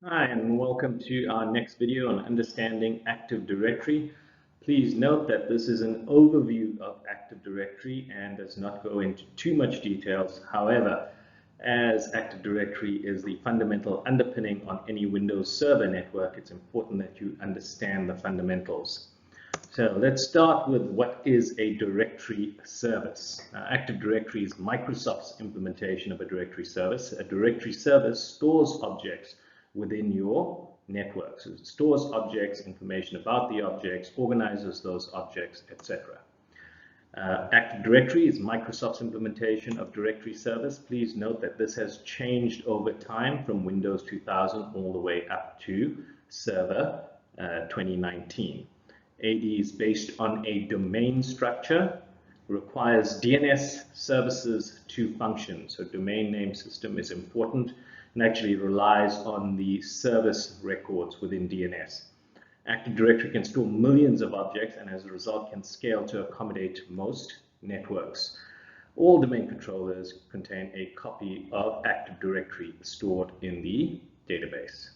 Hi, and welcome to our next video on understanding Active Directory. Please note that this is an overview of Active Directory and does not go into too much details. However, as Active Directory is the fundamental underpinning on any Windows Server network, it's important that you understand the fundamentals. So let's start with what is a directory service. Active Directory is Microsoft's implementation of a directory service. A directory service stores objects within your network. So it stores objects, information about the objects, organizes those objects, etc. Active Directory is Microsoft's implementation of directory service. Please note that this has changed over time from Windows 2000 all the way up to Server 2019. AD is based on a domain structure, requires DNS services to function. So domain name system is important and actually relies on the service records within DNS. Active Directory can store millions of objects and as a result can scale to accommodate most networks. All domain controllers contain a copy of Active Directory stored in the database.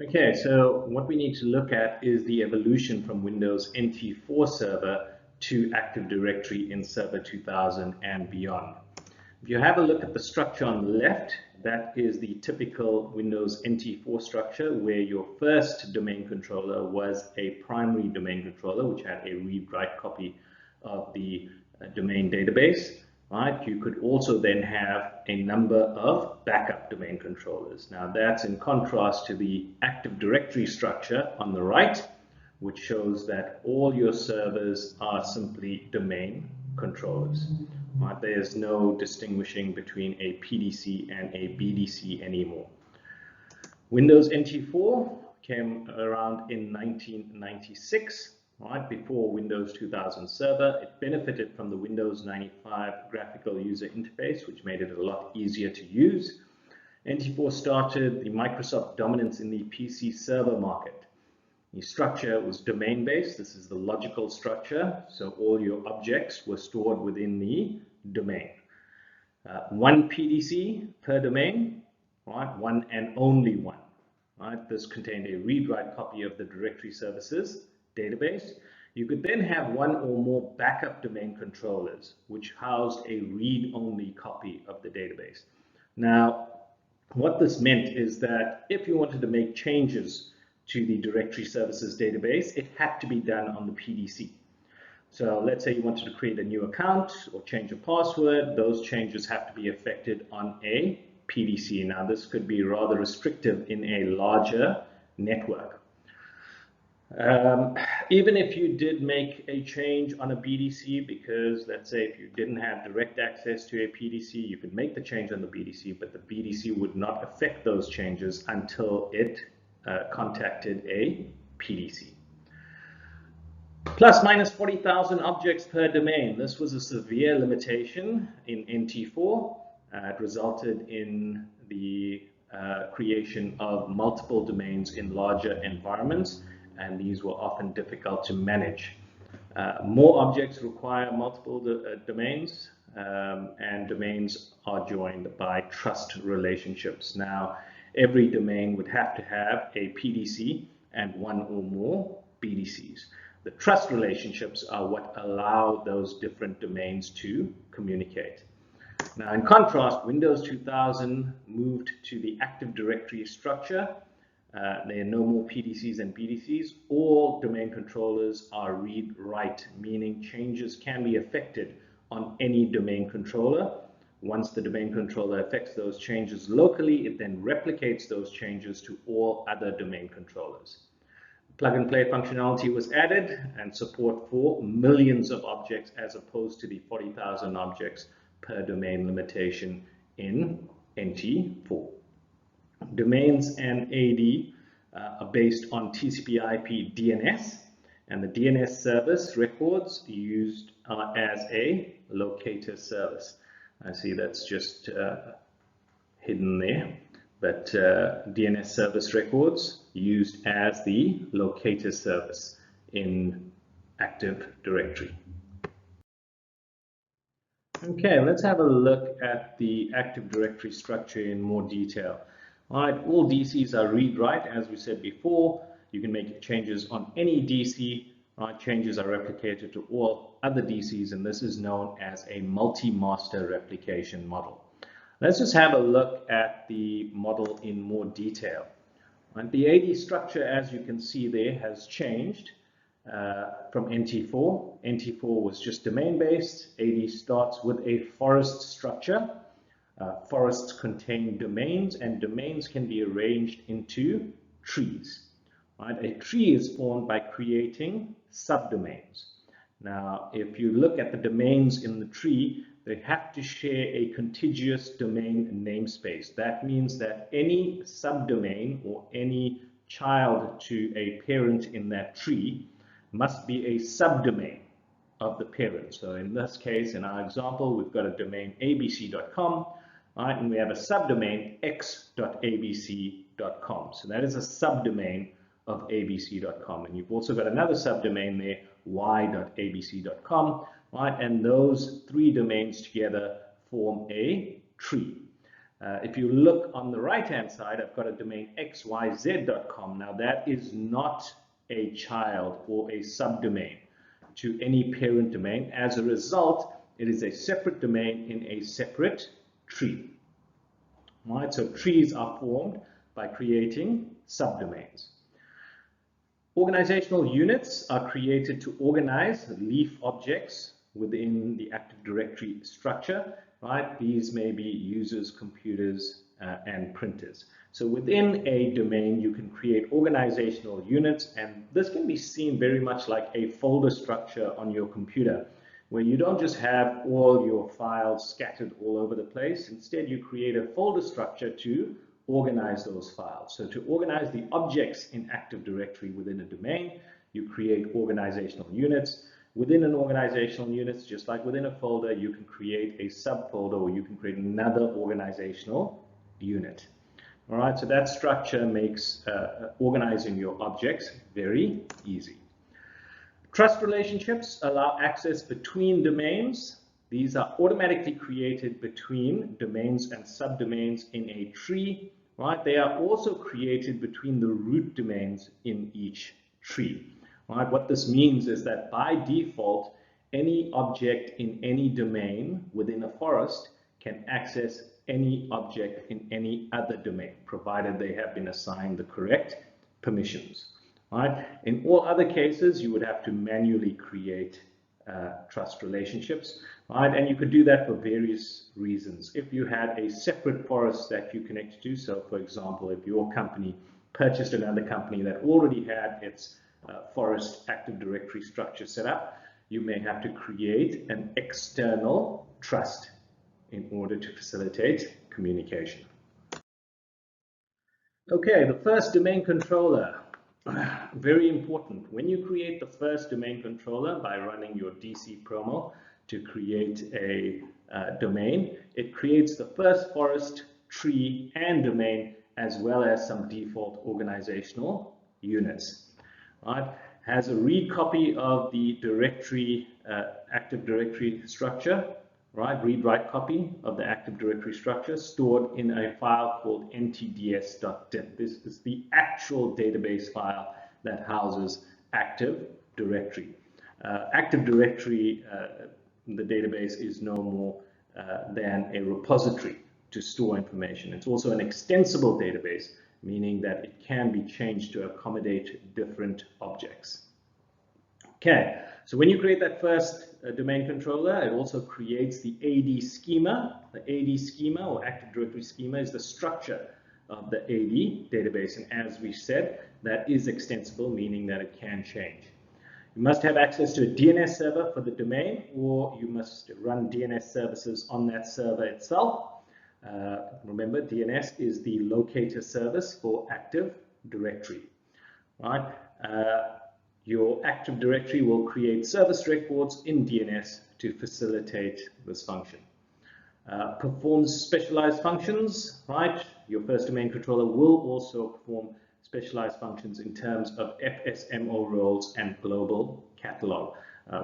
Okay, so what we need to look at is the evolution from Windows NT4 Server to Active Directory in Server 2000 and beyond. If you have a look at the structure on the left, that is the typical Windows NT4 structure where your first domain controller was a primary domain controller which had a read-write copy of the domain database. Right? You could also then have a number of backup domain controllers. Now that's in contrast to the Active Directory structure on the right, which shows that all your servers are simply domain controllers. Right? There's no distinguishing between a PDC and a BDC anymore. Windows NT4 came around in 1996. Right, before Windows 2000 Server. It benefited from the Windows 95 graphical user interface, which made it a lot easier to use. NT4 started the Microsoft dominance in the PC server market. The structure was domain-based. This is the logical structure. So all your objects were stored within the domain. One PDC per domain, right? One and only one. Right? This contained a read-write copy of the directory services database. You could then have one or more backup domain controllers which housed a read-only copy of the database. Now, what this meant is that if you wanted to make changes to the directory services database, it had to be done on the PDC. So let's say you wanted to create a new account or change a password, those changes have to be effected on a PDC. Now, this could be rather restrictive in a larger network. Even if you did make a change on a BDC, because let's say if you didn't have direct access to a PDC, you could make the change on the BDC, but the BDC would not affect those changes until it contacted a PDC. Plus minus 40,000 objects per domain. This was a severe limitation in NT4. It resulted in the creation of multiple domains in larger environments, and these were often difficult to manage. More objects require multiple domains, and domains are joined by trust relationships. Now, every domain would have to have a PDC and one or more BDCs. The trust relationships are what allow those different domains to communicate. Now, in contrast, Windows 2000 moved to the Active Directory structure. There are no more PDCs and BDCs. All domain controllers are read-write, meaning changes can be effected on any domain controller. Once the domain controller affects those changes locally, it then replicates those changes to all other domain controllers. Plug-and-play functionality was added and support for millions of objects as opposed to the 40,000 objects per domain limitation in NT4. Domains and AD are based on TCP/IP DNS, and the DNS service records used as a locator service. I see that's just hidden there, but DNS service records used as the locator service in Active Directory. Okay, let's have a look at the Active Directory structure in more detail. All right, all DCs are read-write, as we said before. You can make changes on any DC. Right, changes are replicated to all other DCs, and this is known as a multi-master replication model. Let's just have a look at the model in more detail. Right, the AD structure, as you can see there, has changed from NT4. NT4 was just domain-based. AD starts with a forest structure. Forests contain domains, and domains can be arranged into trees. Right? A tree is formed by creating subdomains. Now, if you look at the domains in the tree, they have to share a contiguous domain namespace. That means that any subdomain or any child to a parent in that tree must be a subdomain of the parent. So in this case, in our example, we've got a domain abc.com, right, and we have a subdomain x.abc.com. So that is a subdomain of abc.com. And you've also got another subdomain there, y.abc.com, right? And those three domains together form a tree. If you look on the right-hand side, I've got a domain xyz.com. Now that is not a child or a subdomain to any parent domain. As a result, it is a separate domain in a separate tree. All right, so trees are formed by creating subdomains. Organizational units are created to organize leaf objects within the Active Directory structure, right? These may be users, computers, and printers. So within a domain, you can create organizational units, and this can be seen very much like a folder structure on your computer, where you don't just have all your files scattered all over the place. Instead, you create a folder structure to organize those files. So to organize the objects in Active Directory within a domain, you create organizational units. Within an organizational unit, just like within a folder, you can create a subfolder, or you can create another organizational unit. All right, so that structure makes organizing your objects very easy. Trust relationships allow access between domains. These are automatically created between domains and subdomains in a tree, right? They are also created between the root domains in each tree, right? What this means is that by default, any object in any domain within a forest can access any object in any other domain, provided they have been assigned the correct permissions, right? In all other cases, you would have to manually create trust relationships, right? And you could do that for various reasons. If you had a separate forest that you connected to, so for example, if your company purchased another company that already had its forest Active Directory structure set up, you may have to create an external trust in order to facilitate communication. Okay, the first domain controller. Very important. When you create the first domain controller by running your DC promo to create a domain, it creates the first forest, tree, and domain, as well as some default organizational units. Right? Has a read copy of the directory, Active Directory structure, right? Read-write copy of the Active Directory structure stored in a file called ntds.din. This is the actual database file that houses Active Directory. Active Directory, the database, is no more than a repository to store information. It's also an extensible database, meaning that it can be changed to accommodate different objects. Okay, so when you create that first domain controller, it also creates the AD schema. The AD schema, or Active Directory schema, is the structure of the AD database. And as we said, that is extensible, meaning that it can change. You must have access to a DNS server for the domain, or you must run DNS services on that server itself. Remember, DNS is the locator service for Active Directory. Right? Your Active Directory will create service records in DNS to facilitate this function. Performs specialized functions, right? Your first domain controller will also perform specialized functions in terms of Fsmo roles and global catalog.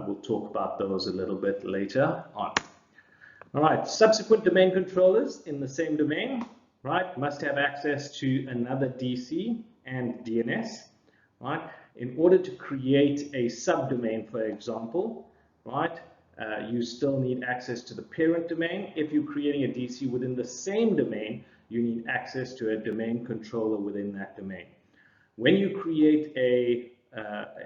We'll talk about those a little bit later on. All right, subsequent domain controllers in the same domain. right, must have access to another DC and DNS, right? In order to create a subdomain, for example, right, you still need access to the parent domain. If you're creating a DC within the same domain, you need access to a domain controller within that domain. When you create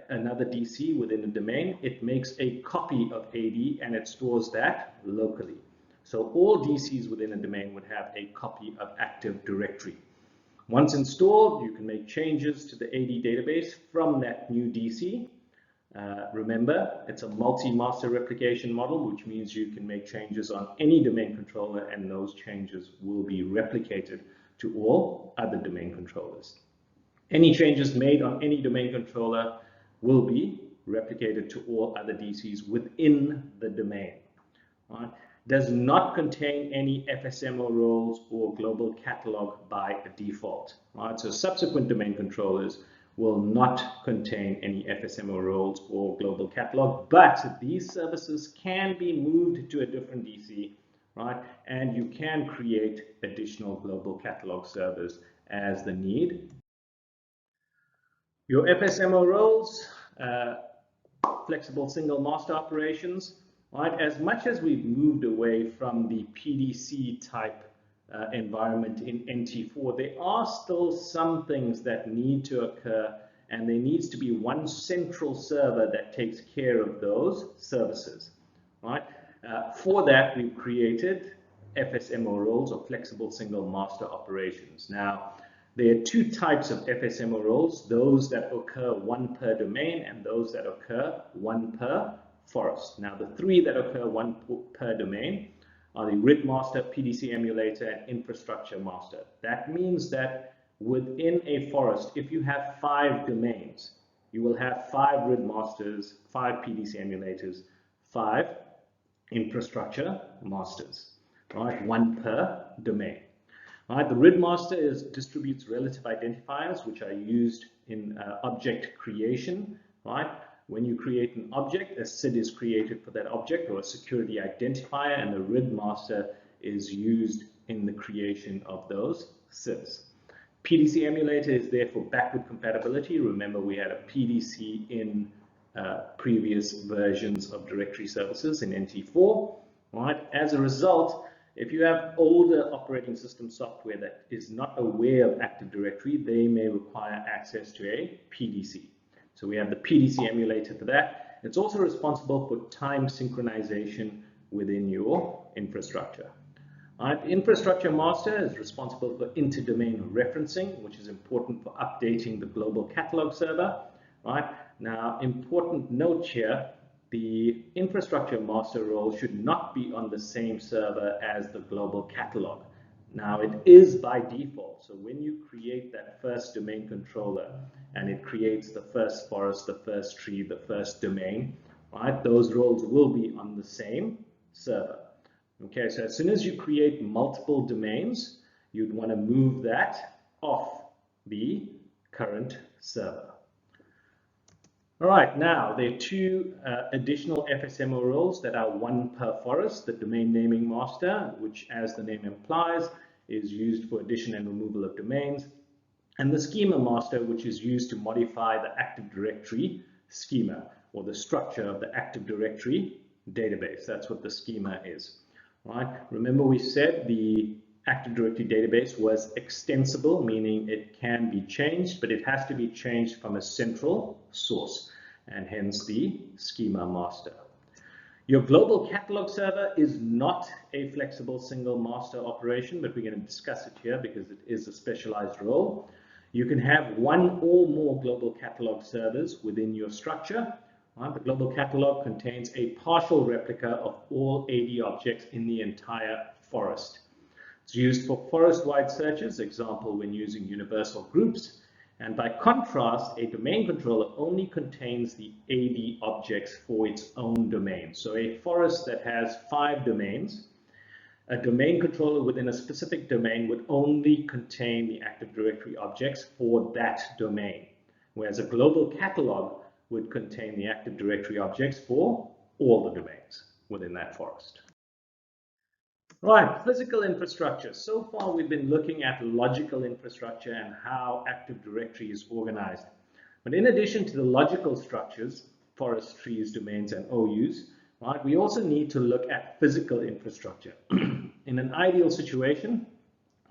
another DC within a domain, it makes a copy of AD and it stores that locally. So all DCs within a domain would have a copy of Active Directory. Once installed, you can make changes to the AD database from that new DC. Remember, it's a multi-master replication model, which means you can make changes on any domain controller and those changes will be replicated to all other domain controllers. Any changes made on any domain controller will be replicated to all other DCs within the domain. Right? Does not contain any Fsmo roles or global catalog by default. Right? So subsequent domain controllers will not contain any Fsmo roles or global catalog, but these services can be moved to a different DC, right? And you can create additional global catalog servers as the need. Your Fsmo roles, flexible single master operations, right? As much as we've moved away from the PDC type environment in NT4, there are still some things that need to occur, and there needs to be one central server that takes care of those services, right? For that, we've created Fsmo roles, or flexible single master operations. Now, there are two types of Fsmo roles, those that occur one per domain and those that occur one per forest. Now, the three that occur one per domain are the RID master, PDC emulator, and infrastructure master. That means that within a forest, if you have 5 domains, you will have 5 RID masters, 5 PDC emulators, 5 infrastructure masters, right? One per domain. Right, the RID master distributes relative identifiers, which are used in object creation. Right, when you create an object, a SID is created for that object, or a security identifier, and the RID master is used in the creation of those SIDs. PDC emulator is there for backward compatibility. Remember, we had a PDC in previous versions of directory services in NT4. Right, as a result, if you have older operating system software that is not aware of Active Directory, they may require access to a PDC. So we have the PDC emulator for that. It's also responsible for time synchronization within your infrastructure. The infrastructure master is responsible for inter-domain referencing, which is important for updating the global catalog server. Right? Now, important note here, the infrastructure master role should not be on the same server as the global catalog. Now, it is by default. So when you create that first domain controller and it creates the first forest, the first tree, the first domain, right, those roles will be on the same server. Okay, so as soon as you create multiple domains, you'd want to move that off the current server. All right, now there are 2 additional Fsmo roles that are one per forest. The domain naming master, which as the name implies, is used for addition and removal of domains, and the schema master, which is used to modify the Active Directory schema, or the structure of the Active Directory database. That's what the schema is. Right? Remember, we said the Active Directory database was extensible, meaning it can be changed, but it has to be changed from a central source, and hence the schema master. Your global catalog server is not a flexible single master operation, but we're going to discuss it here because it is a specialized role. You can have one or more global catalog servers within your structure. The global catalog contains a partial replica of all AD objects in the entire forest. It's used for forest-wide searches, example when using universal groups. And by contrast, a domain controller only contains the AD objects for its own domain. So a forest that has 5 domains, a domain controller within a specific domain would only contain the Active Directory objects for that domain, whereas a global catalog would contain the Active Directory objects for all the domains within that forest. Right, physical infrastructure. So far we've been looking at logical infrastructure and how Active Directory is organized. But in addition to the logical structures, forests, trees, domains, and OUs, right, we also need to look at physical infrastructure. In an ideal situation,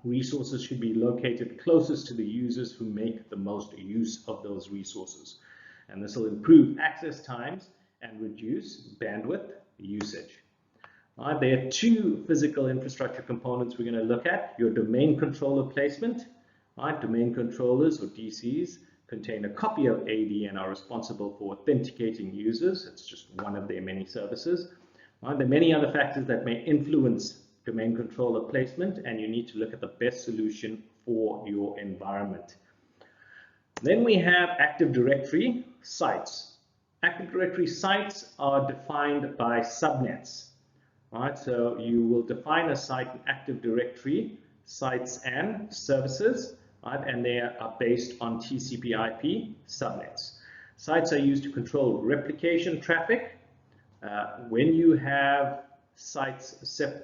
resources should be located closest to the users who make the most use of those resources. And this will improve access times and reduce bandwidth usage. There are two physical infrastructure components we're going to look at. Your domain controller placement. Domain controllers, or DCs, contain a copy of AD and are responsible for authenticating users. It's just one of their many services. There are many other factors that may influence domain controller placement, and you need to look at the best solution for your environment. Then we have Active Directory sites. Active Directory sites are defined by subnets. Right, so you will define a site in Active Directory, sites and services, right, and they are based on TCP/IP subnets. Sites are used to control replication traffic. When you have sites,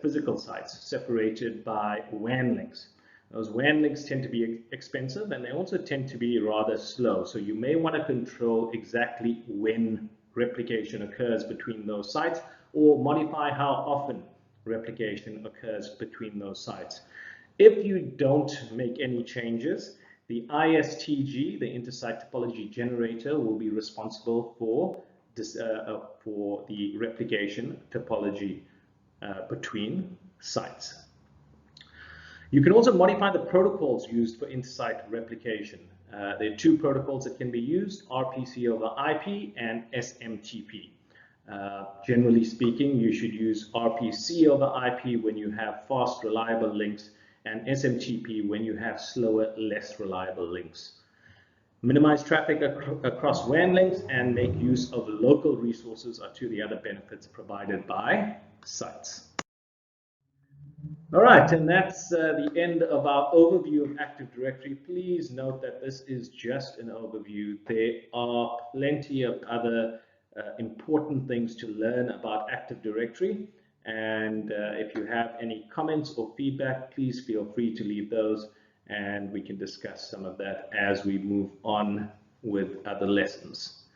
physical sites, separated by WAN links. Those WAN links tend to be expensive, and they also tend to be rather slow. So you may want to control exactly when replication occurs between those sites, or modify how often replication occurs between those sites. If you don't make any changes, the ISTG, the Intersite Topology Generator, will be responsible for the replication topology between sites. You can also modify the protocols used for intersite replication. There are two protocols that can be used, RPC over IP and SMTP. Generally speaking, you should use RPC over IP when you have fast, reliable links, and SMTP when you have slower, less reliable links. Minimize traffic across WAN links and make use of local resources are two of the other benefits provided by sites. All right, and that's the end of our overview of Active Directory. Please note that this is just an overview. There are plenty of other important things to learn about Active Directory. And if you have any comments or feedback, please feel free to leave those, and we can discuss some of that as we move on with other lessons.